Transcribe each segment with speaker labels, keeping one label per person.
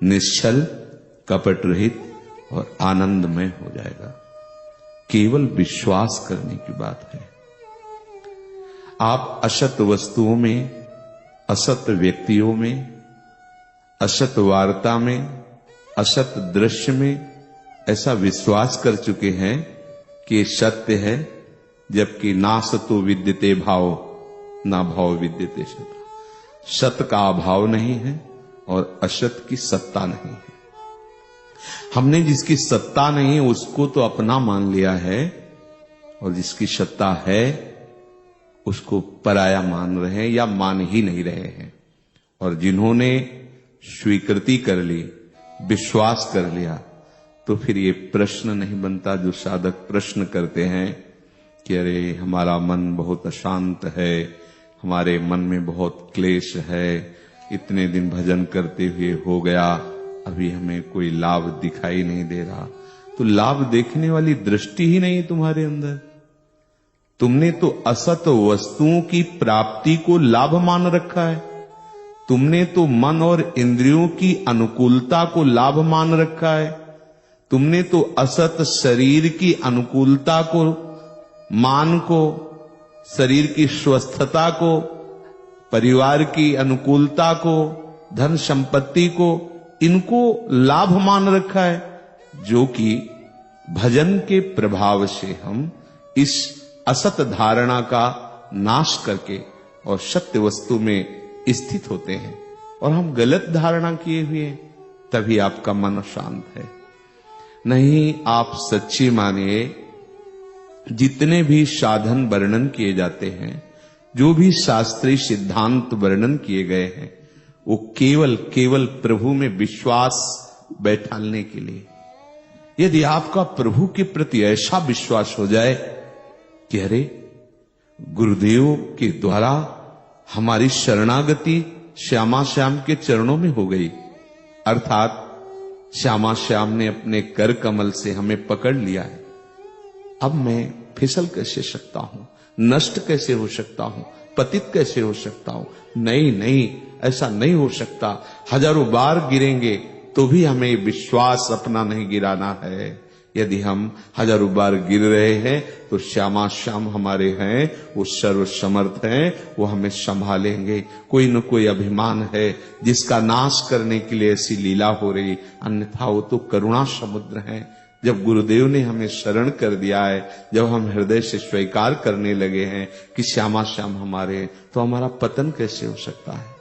Speaker 1: निश्चल, कपट रहित और आनंदमय हो जाएगा। केवल विश्वास करने की बात है। आप असत वस्तुओं में, असत व्यक्तियों में, असत वार्ता में, असत दृश्य में ऐसा विश्वास कर चुके हैं कि ये सत्य है, जबकि ना सतो विद्यते भाव, ना भाव विद्यते सत। सत का अभाव नहीं है और असत की सत्ता नहीं है। हमने जिसकी सत्ता नहीं उसको तो अपना मान लिया है, और जिसकी सत्ता है उसको पराया मान रहे हैं या मान ही नहीं रहे हैं। और जिन्होंने स्वीकृति कर ली, विश्वास कर लिया, तो फिर ये प्रश्न नहीं बनता जो साधक प्रश्न करते हैं कि अरे हमारा मन बहुत अशांत है, हमारे मन में बहुत क्लेश है, इतने दिन भजन करते हुए हो गया, अभी हमें कोई लाभ दिखाई नहीं दे रहा। तो लाभ देखने वाली दृष्टि ही नहीं तुम्हारे अंदर। तुमने तो असत वस्तुओं की प्राप्ति को लाभ मान रखा है। तुमने तो मन और इंद्रियों की अनुकूलता को लाभ मान रखा है। तुमने तो असत शरीर की अनुकूलता को, मान को, शरीर की स्वस्थता को, परिवार की अनुकूलता को, धन संपत्ति को, इनको लाभ मान रखा है, जो कि भजन के प्रभाव से हम इस असत धारणा का नाश करके और सत्य वस्तु में स्थित होते हैं। और हम गलत धारणा किए हुए हैं, तभी आपका मन शांत है। नहीं, आप सच्ची मानिए, जितने भी साधन वर्णन किए जाते हैं, जो भी शास्त्रीय सिद्धांत वर्णन किए गए हैं, वो केवल प्रभु में विश्वास बैठालने के लिए। यदि आपका प्रभु के प्रति ऐसा विश्वास हो जाए कि अरे गुरुदेव के द्वारा हमारी शरणागति श्यामा श्याम के चरणों में हो गई, अर्थात श्यामा श्याम ने अपने कर कमल से हमें पकड़ लिया है, अब मैं फिसल कैसे सकता हूं, नष्ट कैसे हो सकता हूं, पतित कैसे हो सकता हूं? नहीं, ऐसा नहीं हो सकता। हजारों बार गिरेंगे तो भी हमें विश्वास अपना नहीं गिराना है। यदि हम हजारों बार गिर रहे हैं तो श्यामा श्याम हमारे हैं, वो सर्व समर्थ हैं, वो हमें संभालेंगे। कोई न कोई अभिमान है जिसका नाश करने के लिए ऐसी लीला हो रही, अन्यथा वो तो करुणा समुद्र है। जब गुरुदेव ने हमें शरण कर दिया है, जब हम हृदय से स्वीकार करने लगे हैं कि श्यामा श्याम हमारे हैं, तो हमारा पतन कैसे हो सकता है?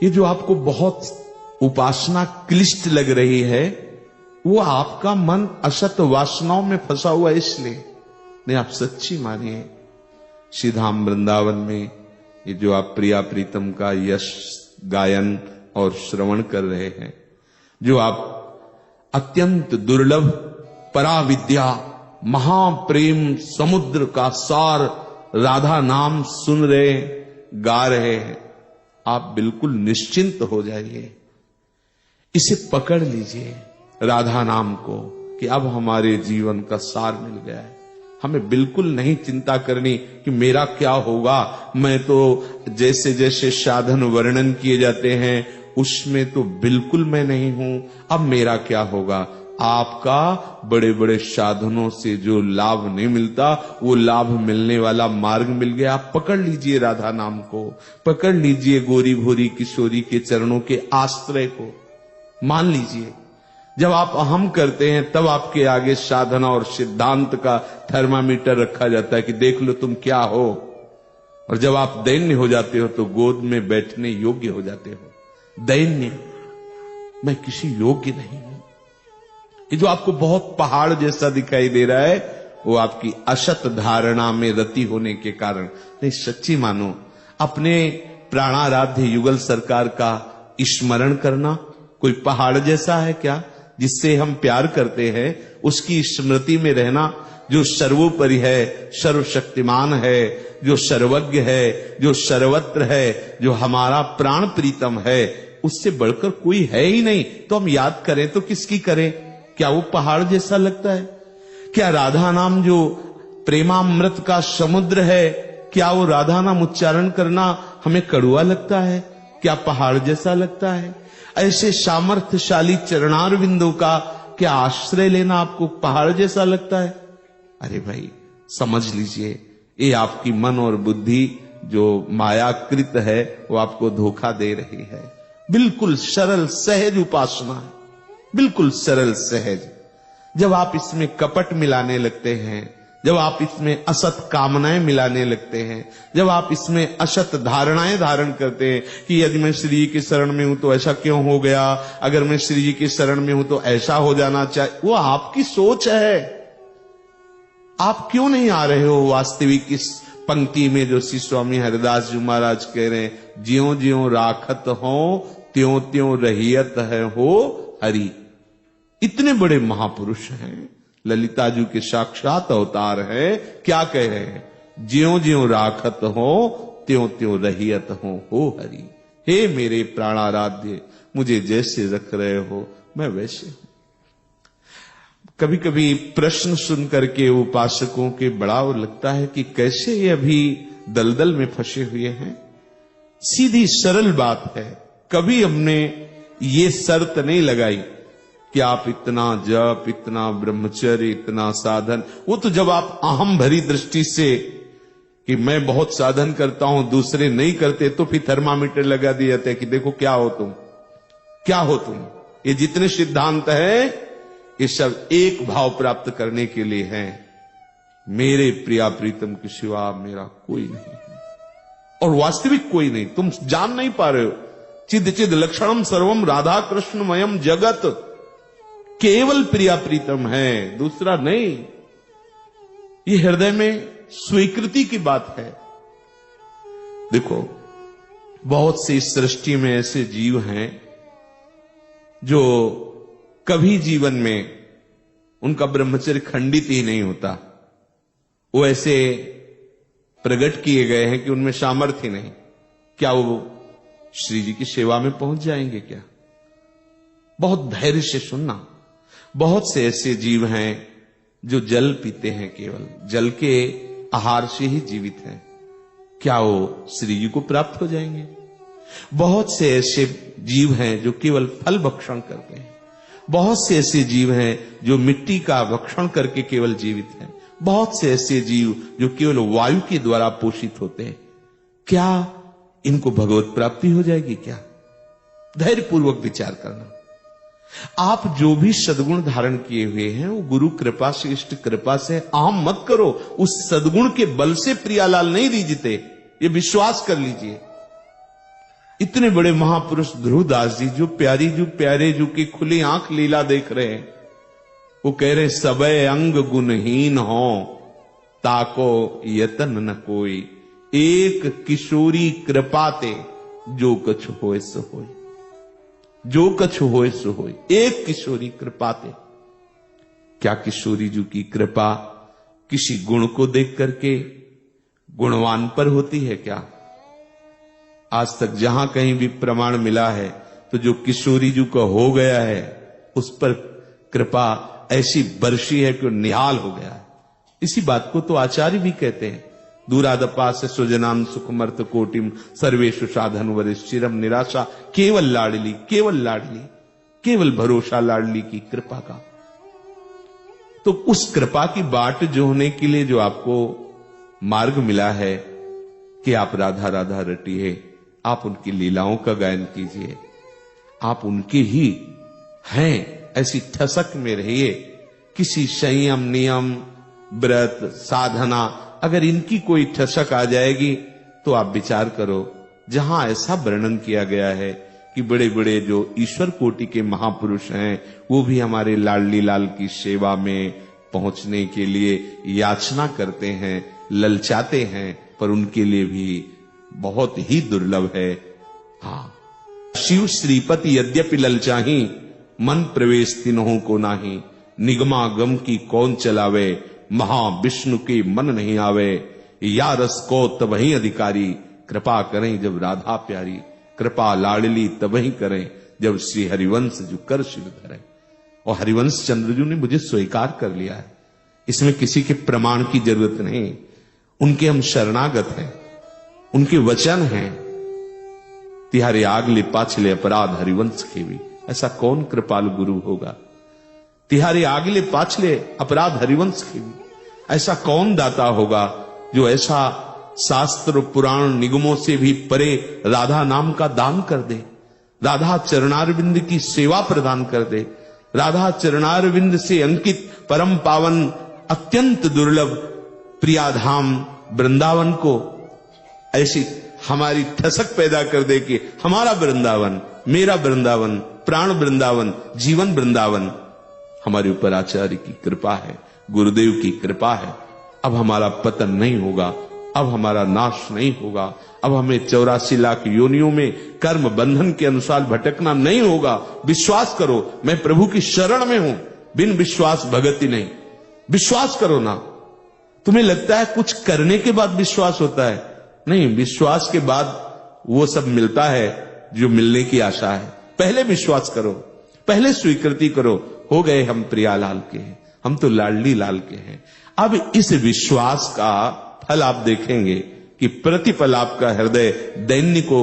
Speaker 1: ये जो आपको बहुत उपासना क्लिष्ट लग रही है, वो आपका मन असत वासनाओं में फंसा हुआ इसलिए नहीं। आप सच्ची मानिए, श्रीधाम वृंदावन में ये जो आप प्रिया प्रीतम का यश गायन और श्रवण कर रहे हैं, जो आप अत्यंत दुर्लभ पराविद्या महाप्रेम समुद्र का सार राधा नाम सुन रहे, गा रहे हैं, आप बिल्कुल निश्चिंत हो जाइए। इसे पकड़ लीजिए, राधा नाम को, कि अब हमारे जीवन का सार मिल गया है। हमें बिल्कुल नहीं चिंता करनी कि मेरा क्या होगा, मैं तो जैसे जैसे साधन वर्णन किए जाते हैं उसमें तो बिल्कुल मैं नहीं हूं, अब मेरा क्या होगा। आपका बड़े बड़े साधनों से जो लाभ नहीं मिलता, वो लाभ मिलने वाला मार्ग मिल गया। आप पकड़ लीजिए राधा नाम को, पकड़ लीजिए गोरी भोरी किशोरी के चरणों के आश्रय को, मान लीजिए। जब आप अहम करते हैं तब आपके आगे साधना और सिद्धांत का थर्मामीटर रखा जाता है कि देख लो तुम क्या हो, और जब आप दैन्य हो जाते हो तो गोद में बैठने योग्य हो जाते हो। दैन्य, मैं किसी योग्य नहीं हूं। ये जो आपको बहुत पहाड़ जैसा दिखाई दे रहा है, वो आपकी असत धारणा में रति होने के कारण नहीं। सच्ची मानो, अपने प्राणाराध्य युगल सरकार का स्मरण करना कोई पहाड़ जैसा है क्या, जिससे हम प्यार करते हैं, उसकी स्मृति में रहना, जो सर्वोपरि है, सर्वशक्तिमान है, जो सर्वज्ञ है, जो सर्वत्र है, जो हमारा प्राण प्रीतम है, उससे बढ़कर कोई है ही नहीं। तो हम याद करें तो किसकी करें? क्या वो पहाड़ जैसा लगता है? क्या राधा नाम जो प्रेमामृत का समुद्र है, क्या वो राधा नाम उच्चारण करना हमें कड़वा लगता है? क्या पहाड़ जैसा लगता है? ऐसे सामर्थ्यशाली चरणार बिंदु का क्या आश्रय लेना आपको पहाड़ जैसा लगता है? अरे भाई समझ लीजिए, ये आपकी मन और बुद्धि जो मायाकृत है वो आपको धोखा दे रही है। बिल्कुल सरल सहज उपासना है, बिल्कुल सरल सहज। जब आप इसमें कपट मिलाने लगते हैं, जब आप इसमें असत कामनाएं मिलाने लगते हैं, जब आप इसमें असत धारणाएं धारण करते हैं कि यदि मैं श्री जी के शरण में हूं तो ऐसा क्यों हो गया, अगर मैं श्री जी के शरण में हूं तो ऐसा हो जाना चाहिए, वो आपकी सोच है। आप क्यों नहीं आ रहे हो वास्तविक इस पंक्ति में जो श्री स्वामी हरिदास जी महाराज कह रहे हैं, ज्यों ज्यों राखत हो त्यों त्यों रहियत है हो हरि। इतने बड़े महापुरुष हैं, ललिता जी के साक्षात अवतार है, क्या कह रहे हैं? ज्यों ज्यों राखत हो त्यों त्यों रहियत हो हरि। हे मेरे प्राणाराध्य, मुझे जैसे रख रहे हो मैं वैसे हूं। कभी कभी प्रश्न सुन करके उपासकों के बड़ा लगता है कि कैसे ये अभी दलदल में फंसे हुए हैं। सीधी सरल बात है, कभी हमने ये शर्त नहीं लगाई कि आप इतना जप, इतना ब्रह्मचर्य, इतना साधन। वो तो जब आप अहम भरी दृष्टि से कि मैं बहुत साधन करता हूं दूसरे नहीं करते, तो फिर थर्मामीटर लगा दिया जाता है कि देखो क्या हो तुम, क्या हो तुम। ये जितने सिद्धांत है ये सब एक भाव प्राप्त करने के लिए है, मेरे प्रिया प्रीतम के सिवा मेरा कोई नहीं है, और वास्तविक कोई नहीं। तुम जान नहीं पा रहे हो। चिद चिद लक्षणम सर्वम राधा कृष्णमयम जगत, केवल प्रिया प्रीतम है, दूसरा नहीं। ये हृदय में स्वीकृति की बात है। देखो बहुत सी सृष्टि में ऐसे जीव हैं जो कभी जीवन में उनका ब्रह्मचर्य खंडित ही नहीं होता। वो ऐसे प्रकट किए गए हैं कि उनमें सामर्थ्य नहीं। क्या वो श्री जी की सेवा में पहुंच जाएंगे क्या? बहुत धैर्य से सुनना। बहुत से ऐसे जीव हैं जो जल पीते हैं, केवल जल के आहार से ही जीवित हैं। क्या वो श्री जी को प्राप्त हो जाएंगे? बहुत से ऐसे जीव हैं जो केवल फल भक्षण करते हैं। बहुत से ऐसे जीव हैं जो मिट्टी का भक्षण करके केवल जीवित हैं। बहुत से ऐसे जीव जो केवल वायु के द्वारा पोषित होते हैं। क्या इनको भगवत प्राप्ति हो जाएगी क्या? धैर्यपूर्वक विचार करना। आप जो भी सद्गुण धारण किए हुए हैं वो गुरु कृपा से, इष्ट कृपा से। आम मत करो, उस सद्गुण के बल से प्रियालाल नहीं जीते, ये विश्वास कर लीजिए। इतने बड़े महापुरुष ध्रुवदास जी जो प्यारे जो की खुली आंख लीला देख रहे हैं, वो कह रहे सबय अंग गुणहीन हो ताको यतन न कोई, एक किशोरी कृपाते जो कछ होए सो होए, जो कछ होए सो होए। एक किशोरी कृपाते। क्या किशोरी जी की कृपा किसी गुण को देख करके गुणवान पर होती है क्या? आज तक जहां कहीं भी प्रमाण मिला है तो जो किशोरी जी का हो गया है उस पर कृपा ऐसी बरसी है कि वो निहाल हो गया है। इसी बात को तो आचार्य भी कहते हैं, दूरादपा से सुजनाम सुखमर्थ कोटिम सर्वेशु साधन वरिष्ठिरम निराशा, केवल लाडली, केवल लाडली, केवल भरोसा लाडली की कृपा का। तो उस कृपा की बाट जोहने के लिए जो आपको मार्ग मिला है कि आप राधा राधा रटिए, आप उनकी लीलाओं का गायन कीजिए, आप उनके ही हैं ऐसी ठसक में रहिए। किसी संयम, नियम, व्रत, साधना, अगर इनकी कोई ठसक आ जाएगी तो आप विचार करो। जहां ऐसा वर्णन किया गया है कि बड़े बड़े जो ईश्वर कोटि के महापुरुष हैं वो भी हमारे लाडली लाल की सेवा में पहुंचने के लिए याचना करते हैं, ललचाते हैं, पर उनके लिए भी बहुत ही दुर्लभ है। हाँ, शिव श्रीपति यद्यपि ललचाही, मन प्रवेश तिन्हों को नाही, निगमागम की कौन चलावे, महाविष्णु के मन नहीं आवे, या रस को तबही अधिकारी, कृपा करें जब राधा प्यारी, कृपा लाडली तबही करें जब श्री हरिवंश जो कर शिव धरे। और हरिवंश चंद्रजू ने मुझे स्वीकार कर लिया है, इसमें किसी के प्रमाण की जरूरत नहीं। उनके हम शरणागत हैं, उनके वचन हैं, तिहारे आगले पाछले अपराध हरिवंश खेवी। ऐसा कौन कृपालु गुरु होगा? तिहारे आगले पाछले अपराध हरिवंश खेवी। ऐसा कौन दाता होगा जो ऐसा शास्त्र पुराण निगमों से भी परे राधा नाम का दान कर दे, राधा चरणारविंद की सेवा प्रदान कर दे, राधा चरणारविंद से अंकित परम पावन अत्यंत दुर्लभ प्रियाधाम वृंदावन को ऐसी हमारी ठसक पैदा कर दे कि हमारा वृंदावन, मेरा वृंदावन, प्राण वृंदावन, जीवन वृंदावन। हमारे ऊपर आचार्य की कृपा है, गुरुदेव की कृपा है। अब हमारा पतन नहीं होगा, अब हमारा नाश नहीं होगा, अब हमें 84 लाख योनियों में कर्म बंधन के अनुसार भटकना नहीं होगा। विश्वास करो, मैं प्रभु की शरण में हूं, बिन विश्वास भगति नहीं। विश्वास करो ना। तुम्हें लगता है कुछ करने के बाद विश्वास होता है? नहीं, विश्वास के बाद वो सब मिलता है जो मिलने की आशा है। पहले विश्वास करो, पहले स्वीकृति करो, हो गए हम प्रियालाल के हैं, हम तो लाडली लाल के हैं। अब इस विश्वास का फल आप देखेंगे कि प्रतिपल आपका हृदय दैन्य को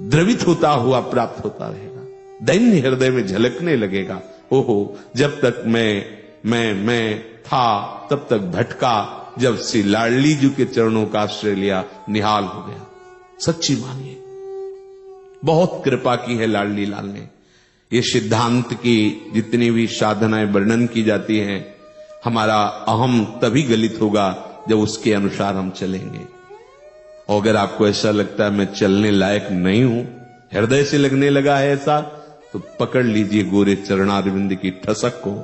Speaker 1: द्रवित होता हुआ प्राप्त होता रहेगा, दैन्य हृदय में झलकने लगेगा। ओहो, जब तक मैं था तब तक भटका, जब श्री लाडली जी के चरणों का आश्रय लिया निहाल हो गया। सच्ची मानिए, बहुत कृपा की है लाडली लाल ने। ये सिद्धांत की जितनी भी साधनाएं वर्णन की जाती हैं, हमारा अहम तभी गलित होगा जब उसके अनुसार हम चलेंगे। और अगर आपको ऐसा लगता है मैं चलने लायक नहीं हूं, हृदय से लगने लगा है ऐसा, तो पकड़ लीजिए गोरे चरणारविंद की ठसक को।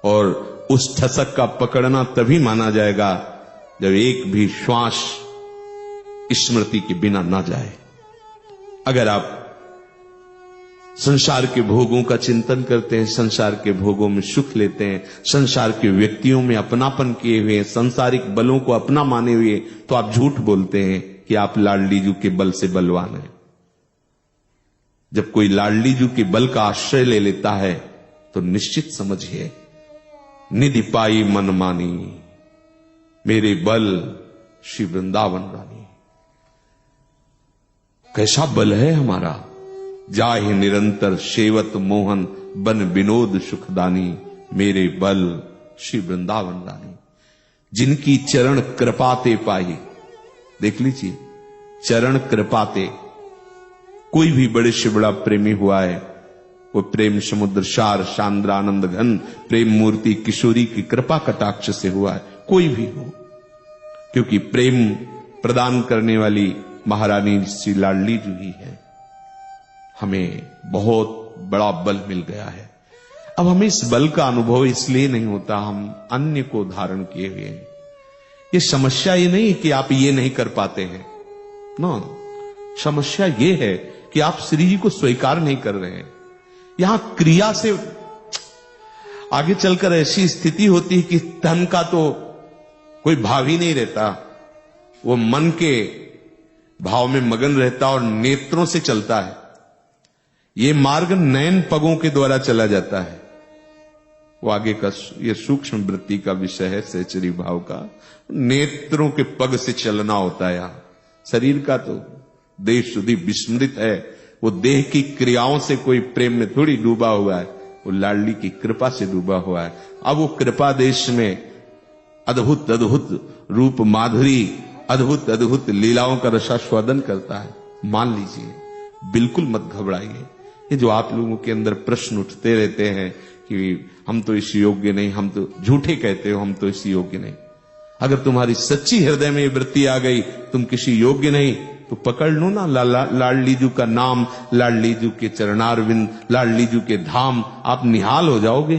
Speaker 1: और उस ठसक का पकड़ना तभी माना जाएगा जब एक भी श्वास स्मृति के बिना ना जाए। अगर आप संसार के भोगों का चिंतन करते हैं, संसार के भोगों में सुख लेते हैं, संसार के व्यक्तियों में अपनापन किए हुए, सांसारिक बलों को अपना माने हुए, तो आप झूठ बोलते हैं कि आप लाडली जू के बल से बलवान हैं। जब कोई लाडली जू के बल का आश्रय ले लेता है तो निश्चित समझिए, निधि पाई मन मानी, मेरे बल श्री वृंदावन रानी। कैसा बल है हमारा, जाहि निरंतर सेवत मोहन बन विनोद सुखदानी, मेरे बल श्री वृंदावन रानी। जिनकी चरण कृपाते पाई, देख लीजिए, चरण कृपाते। कोई भी बड़े से बड़ा प्रेमी हुआ है, वो प्रेम समुद्र सार शांद्र आनंद घन प्रेम मूर्ति किशोरी की कृपा कटाक्ष से हुआ है, कोई भी हो, क्योंकि प्रेम प्रदान करने वाली महारानी श्री लाडली जी ही है। हमें बहुत बड़ा बल मिल गया है। अब हमें इस बल का अनुभव इसलिए नहीं होता, हम अन्य को धारण किए हुए हैं। ये समस्या ये नहीं कि आप ये नहीं कर पाते हैं, नो, समस्या ये है कि आप श्री जी को स्वीकार नहीं कर रहे हैं। यहां क्रिया से आगे चलकर ऐसी स्थिति होती है कि तन का तो कोई भाव ही नहीं रहता, वो मन के भाव में मगन रहता और नेत्रों से चलता है। ये मार्ग नयन पगों के द्वारा चला जाता है। वो आगे का ये सूक्ष्म वृत्ति का विषय है, सहचरी भाव का। नेत्रों के पग से चलना होता है। यहां शरीर का तो देह शुद्धि विस्मृत है, वो देह की क्रियाओं से कोई प्रेम में थोड़ी डूबा हुआ है, वो लाडली की कृपा से डूबा हुआ है। अब वो कृपा देश में अद्भुत अद्भुत रूप माधुरी, अद्भुत अद्भुत लीलाओं का रसास्वादन करता है। मान लीजिए, बिल्कुल मत घबराइए। ये जो आप लोगों के अंदर प्रश्न उठते रहते हैं कि हम तो इस योग्य नहीं, हम तो झूठे कहते हो, हम तो इस योग्य नहीं। अगर तुम्हारी सच्ची हृदय में वृत्ति आ गई तुम किसी योग्य नहीं, तो पकड़ लो ना लाडली जू का नाम, लाडली जू के चरणारविंद, लाडली जू के धाम, आप निहाल हो जाओगे।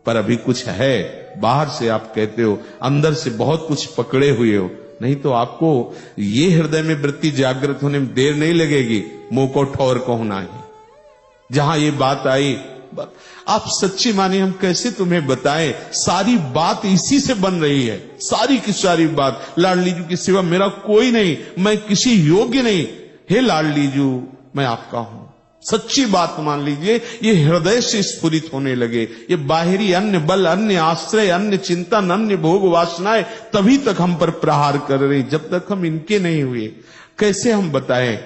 Speaker 1: पर अभी कुछ है, बाहर से आप कहते हो, अंदर से बहुत कुछ पकड़े हुए हो। नहीं तो आपको ये हृदय में वृत्ति जागृत होने में देर नहीं लगेगी। मुंह को ठौर को होना ही, जहां ये बात आई, आप सच्ची माने, हम कैसे तुम्हें बताएं, सारी बात इसी से बन रही है। सारी की सारी बात लाडली जू की सिवा मेरा कोई नहीं, मैं किसी योग्य नहीं। हे लाडली जू, मैं आपका हूं। सच्ची बात मान लीजिए, ये हृदय से स्फुरित होने लगे। ये बाहरी अन्य बल, अन्य आश्रय, अन्य चिंतन, अन्य भोग वासनाएं तभी तक हम पर प्रहार कर रही, जब तक हम इनके नहीं हुए। कैसे हम बताएं?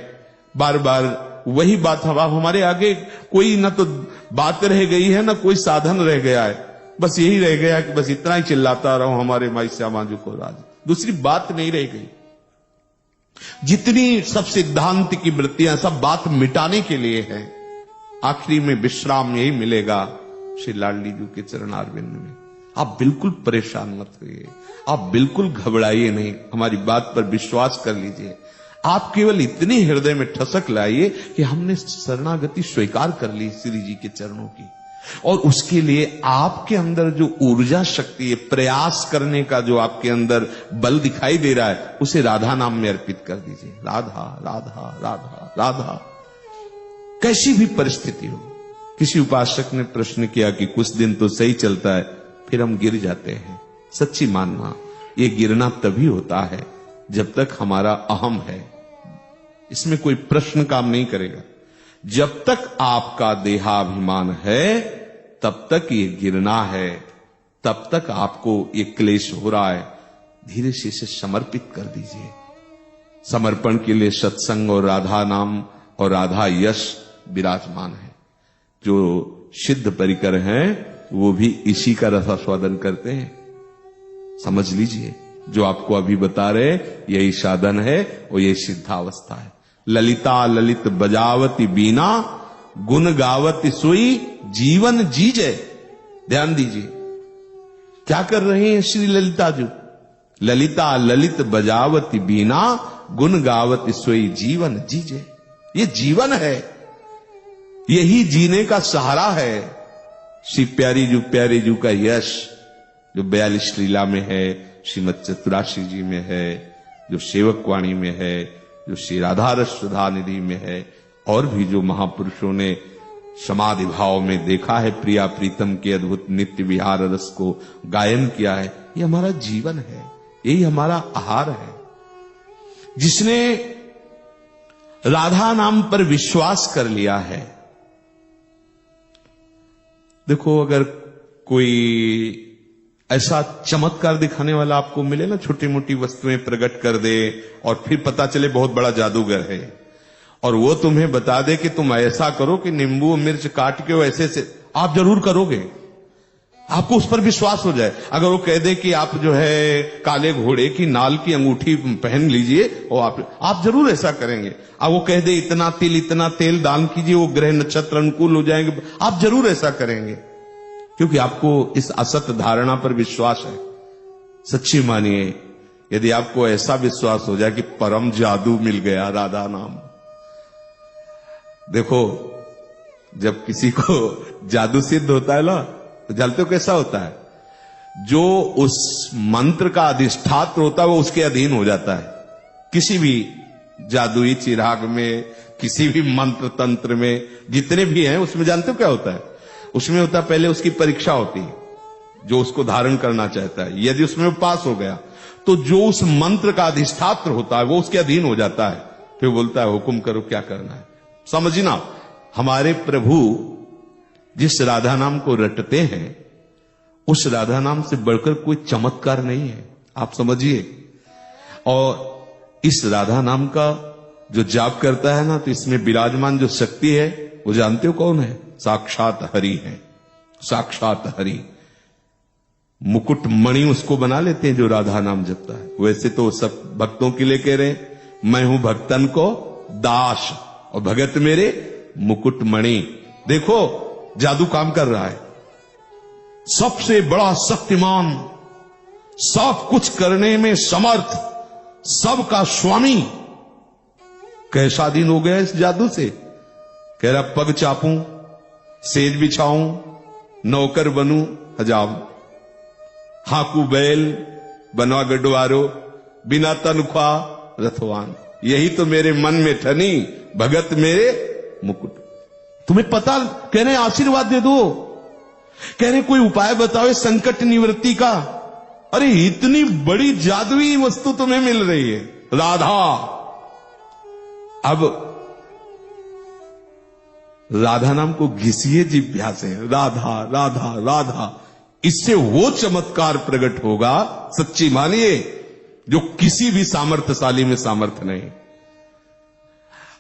Speaker 1: बार बार वही बात हमारे आगे कोई ना तो बात रह गई है ना कोई साधन रह गया है, बस यही रह गया कि बस इतना ही चिल्लाता रहूं हमारे माई श्यामाजू को राज, दूसरी बात नहीं रह गई। जितनी सब सिद्धांत की वृत्तियां सब बात मिटाने के लिए है। आखिरी में विश्राम यही मिलेगा श्री लाडली जी के चरणारविंद में। आप बिल्कुल परेशान मत होइए, आप बिल्कुल घबराइए नहीं, हमारी बात पर विश्वास कर लीजिए। आप केवल इतनी हृदय में ठसक लाइए कि हमने शरणागति स्वीकार कर ली श्री जी के चरणों की, और उसके लिए आपके अंदर जो ऊर्जा शक्ति है, प्रयास करने का जो आपके अंदर बल दिखाई दे रहा है, उसे राधा नाम में अर्पित कर दीजिए। राधा राधा राधा राधा। कैसी भी परिस्थिति हो। किसी उपासक ने प्रश्न किया कि कुछ दिन तो सही चलता है, फिर हम गिर जाते हैं। सच्ची मानना, ये गिरना तभी होता है जब तक हमारा अहम है। इसमें कोई प्रश्न काम नहीं करेगा। जब तक आपका देहाभिमान है तब तक ये गिरना है, तब तक आपको ये क्लेश हो रहा है। धीरे से इसे समर्पित कर दीजिए। समर्पण के लिए सत्संग और राधा नाम और राधा यश विराजमान है। जो सिद्ध परिकर हैं वो भी इसी का रसास्वादन करते हैं। समझ लीजिए, जो आपको अभी बता रहे यही साधन है और यही सिद्धावस्था है। ललिता ललित बजावती बीना, गुण गावती सोई जीवन जीजे। ध्यान दीजिए, क्या कर रहे हैं श्री ललिता जी? ललिता ललित बजावती बीना, गुण गावती सोई जीवन जीजे। ये जीवन है, यही जीने का सहारा है। श्री प्यारी जू का यश जो 42 लीला में है, श्रीमद चतुराशी जी में है, जो सेवक वाणी में है, जो श्री राधा रस सुधा निधि में है, और भी जो महापुरुषों ने समाधि भाव में देखा है प्रिया प्रीतम के अद्भुत नित्य विहार रस को गायन किया है, ये हमारा जीवन है, यही हमारा आहार है। जिसने राधा नाम पर विश्वास कर लिया है, देखो अगर कोई ऐसा चमत्कार दिखाने वाला आपको मिले ना, छोटी मोटी वस्तुएं प्रकट कर दे और फिर पता चले बहुत बड़ा जादूगर है, और वो तुम्हें बता दे कि तुम ऐसा करो कि नींबू मिर्च काट के ऐसे से, आप जरूर करोगे, आपको उस पर विश्वास हो जाए। अगर वो कह दे कि आप जो है काले घोड़े की नाल की अंगूठी पहन लीजिए, और आप जरूर ऐसा करेंगे। अब वो कह दे इतना तेल दान कीजिए, वो ग्रह नक्षत्र अनुकूल हो जाएंगे, आप जरूर ऐसा करेंगे, क्योंकि आपको इस असत धारणा पर विश्वास है। सच्ची मानिए, यदि आपको ऐसा विश्वास हो जाए कि परम जादू मिल गया राधा नाम। देखो, जब किसी को जादू सिद्ध होता है ना, तो जानते हो कैसा होता है? जो उस मंत्र का अधिष्ठात्र होता है वो उसके अधीन हो जाता है। किसी भी जादुई चिराग में, किसी भी मंत्र तंत्र में, जितने भी हैं उसमें जानते हो क्या होता है? उसमें होता है पहले उसकी परीक्षा होती है, जो उसको धारण करना चाहता है। यदि उसमें पास हो गया तो जो उस मंत्र का अधिष्ठात्र होता है वो उसके अधीन हो जाता है। फिर बोलता है हुक्म करो क्या करना है। समझना, हमारे प्रभु जिस राधा नाम को रटते हैं, उस राधा नाम से बढ़कर कोई चमत्कार नहीं है, आप समझिए। और इस राधा नाम का जो जाप करता है ना, तो इसमें विराजमान जो शक्ति है वो जानते हो कौन है? साक्षात हरि है, साक्षात हरि। मुकुट मणि उसको बना लेते हैं जो राधा नाम जपता है। वैसे तो सब भक्तों के लिए कह रहे हैं, मैं हूं भक्तन को दास और भगत मेरे मुकुट मणि। देखो जादू काम कर रहा है। सबसे बड़ा शक्तिमान, सब कुछ करने में समर्थ, सबका स्वामी कैसा दिन हो गया इस जादू से? कह रहा पग चापूं, सेज बिछाऊं, नौकर बनूं हजाम, हाकू बैल बनवा गडवारो, बिना तनख्वाह रथवान। यही तो मेरे मन में ठनी, भगत मेरे मुकुट। तुम्हें पता, कह रहे आशीर्वाद दे दो, कह रहे कोई उपाय बताओ संकट निवृत्ति का। अरे इतनी बड़ी जादुई वस्तु तुम्हें मिल रही है, राधा। अब राधा नाम को घिसिए जिह्वा से, राधा राधा राधा, इससे वो चमत्कार प्रकट होगा, सच्ची मानिए, जो किसी भी सामर्थ्यशाली में सामर्थ्य नहीं।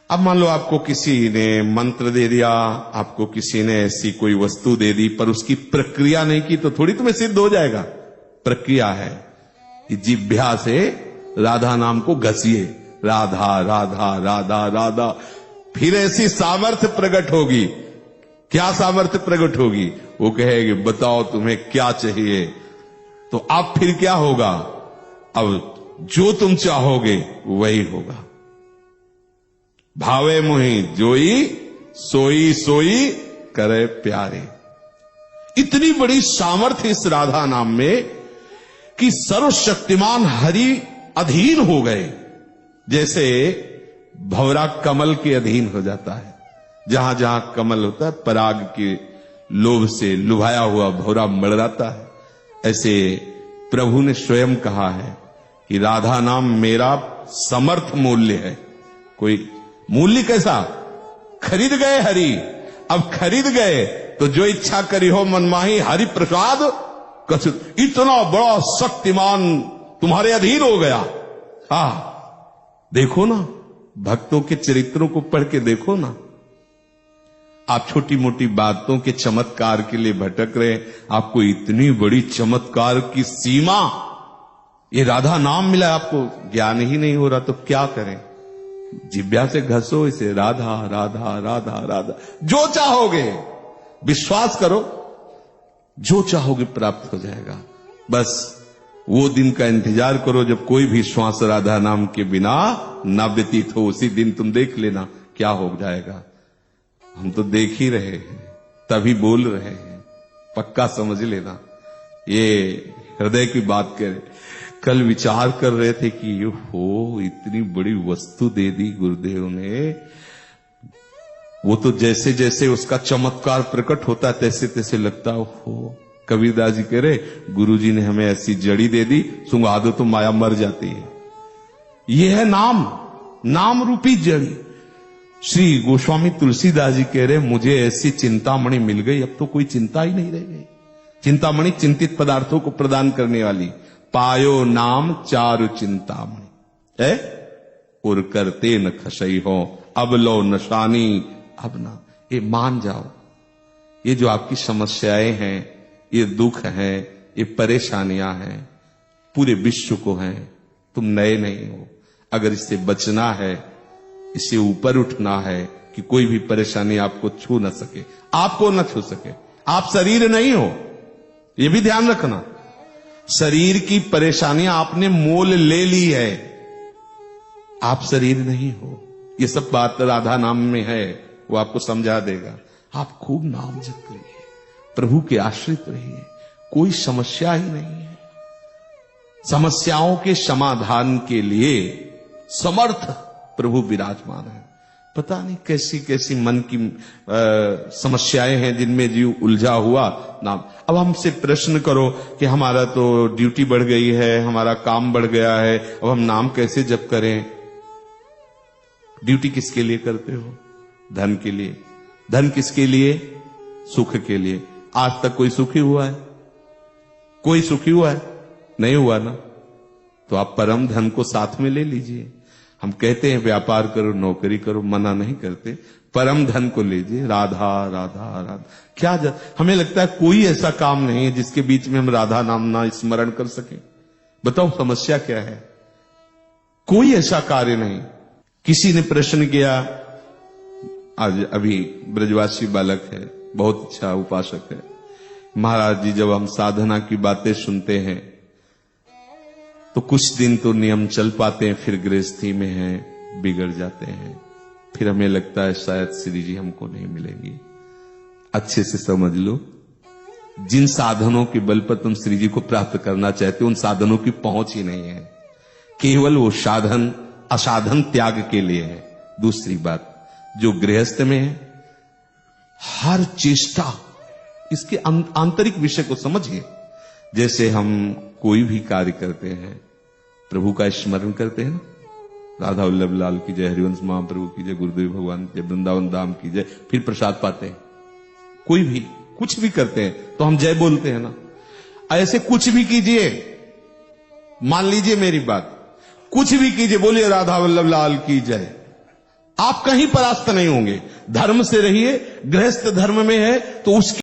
Speaker 1: अब मान लो आपको किसी ने मंत्र दे दिया, आपको किसी ने ऐसी कोई वस्तु दे दी, पर उसकी प्रक्रिया नहीं की तो थोड़ी तुम्हें सिद्ध हो जाएगा। प्रक्रिया है कि जिह्वा से राधा नाम को घसिए, राधा राधा राधा राधा, फिर ऐसी सामर्थ्य प्रकट होगी। क्या सामर्थ्य प्रकट होगी? वो कहेगी बताओ तुम्हें क्या चाहिए। तो अब फिर क्या होगा? अब जो तुम चाहोगे वही होगा। भावे मोहि जोई सोई सोई करे प्यारे। इतनी बड़ी सामर्थ्य इस राधा नाम में कि सर्वशक्तिमान हरि अधीन हो गए। जैसे भंवरा कमल के अधीन हो जाता है, जहां जहां कमल होता है पराग के लोभ से लुभाया हुआ भंवरा मड़राता है। ऐसे प्रभु ने स्वयं कहा है कि राधा नाम मेरा समर्थ मूल्य है। कोई मूल्य कैसा? खरीद गए हरि, अब खरीद गए तो जो इच्छा करी हो मनमाही हरि प्रसाद कछु। इतना बड़ा शक्तिमान तुम्हारे अधीन हो गया। देखो ना, भक्तों के चरित्रों को पढ़ के देखो ना। आप छोटी मोटी बातों के चमत्कार के लिए भटक रहे, आपको इतनी बड़ी चमत्कार की सीमा ये राधा नाम मिला, आपको ज्ञान ही नहीं हो रहा तो क्या करें? जिह्वा से घसो इसे, राधा राधा राधा राधा। जो चाहोगे, विश्वास करो, जो चाहोगे प्राप्त हो जाएगा। बस वो दिन का इंतजार करो जब कोई भी श्वास राधा नाम के बिना ना व्यतीत हो। उसी दिन तुम देख लेना क्या हो जाएगा। हम तो देख ही रहे हैं, तभी बोल रहे हैं, पक्का समझ लेना। ये हृदय की बात करें। कल विचार कर रहे थे कि हो इतनी बड़ी वस्तु दे दी गुरुदेव ने। वो तो जैसे जैसे उसका चमत्कार प्रकट होता तैसे तैसे लगता हो। कबीरदास जी कह रहे गुरुजी ने हमें ऐसी जड़ी दे दी, सुंघा दो तो माया मर जाती है। ये है नाम, नाम रूपी जड़ी। श्री गोस्वामी तुलसीदास जी कह रहे मुझे ऐसी चिंतामणि मिल गई, अब तो कोई चिंता ही नहीं रह गई। चिंतामणि चिंतित पदार्थों को प्रदान करने वाली। पायो नाम चारु चिंतामणि है, और करते न खसई हो, अब लो नशानी अब ना। ये मान जाओ, ये जो आपकी समस्याएं हैं, ये दुख हैं, ये परेशानियां हैं, पूरे विश्व को हैं। तुम नए नहीं हो। अगर इससे बचना है, इससे ऊपर उठना है कि कोई भी परेशानी आपको छू न सके, आपको न छू सके। आप शरीर नहीं हो, ये भी ध्यान रखना। शरीर की परेशानियां आपने मोल ले ली है, आप शरीर नहीं हो। ये सब बात राधा नाम में है, वो आपको समझा देगा। आप खूब नाम जप करिए, प्रभु के आश्रित रहिए, कोई समस्या ही नहीं है। समस्याओं के समाधान के लिए समर्थ प्रभु विराजमान है। पता नहीं कैसी कैसी मन की समस्याएं हैं जिनमें जीव उलझा हुआ नाम। अब हमसे प्रश्न करो कि हमारा तो ड्यूटी बढ़ गई है, हमारा काम बढ़ गया है, अब हम नाम कैसे जप करें? ड्यूटी किसके लिए करते हो? धन के लिए। धन किसके लिए? सुख के लिए। आज तक कोई सुखी हुआ है? कोई सुखी हुआ है? नहीं हुआ ना। तो आप परम धन को साथ में ले लीजिए। हम कहते हैं व्यापार करो, नौकरी करो, मना नहीं करते। परम धन को लीजिए, राधा राधा राधा। क्या हमें लगता है कोई ऐसा काम नहीं है जिसके बीच में हम राधा नाम ना स्मरण कर सकें। बताओ समस्या क्या है? कोई ऐसा कार्य नहीं। किसी ने प्रश्न किया, आज अभी ब्रजवासी बालक है, बहुत अच्छा उपासक है, महाराज जी जब हम साधना की बातें सुनते हैं तो कुछ दिन तो नियम चल पाते हैं, फिर गृहस्थी में हैं, बिगड़ जाते हैं। फिर हमें लगता है शायद श्री जी हमको नहीं मिलेंगी। अच्छे से समझ लो, जिन साधनों के बल पर तुम श्री जी को प्राप्त करना चाहते हो उन साधनों की पहुंच ही नहीं है। केवल वो साधन असाधन त्याग के लिए है। दूसरी बात, जो गृहस्थ में है, हर चेष्टा इसके आंतरिक विषय को समझिए। जैसे हम कोई भी कार्य करते हैं, प्रभु का स्मरण करते हैं ना, राधा वल्लभ लाल की जय, हरिवंश महाप्रभु की जय, गुरुदेव भगवान की जय, वृंदावन धाम की जय, फिर प्रसाद पाते हैं। कोई भी कुछ भी करते हैं तो हम जय बोलते हैं ना। ऐसे कुछ भी कीजिए, मान लीजिए मेरी बात, कुछ भी कीजिए, बोलिए राधा वल्लभ लाल की जय, आप कहीं परास्त नहीं होंगे। धर्म से रहिए। गृहस्थ धर्म में है तो उसकी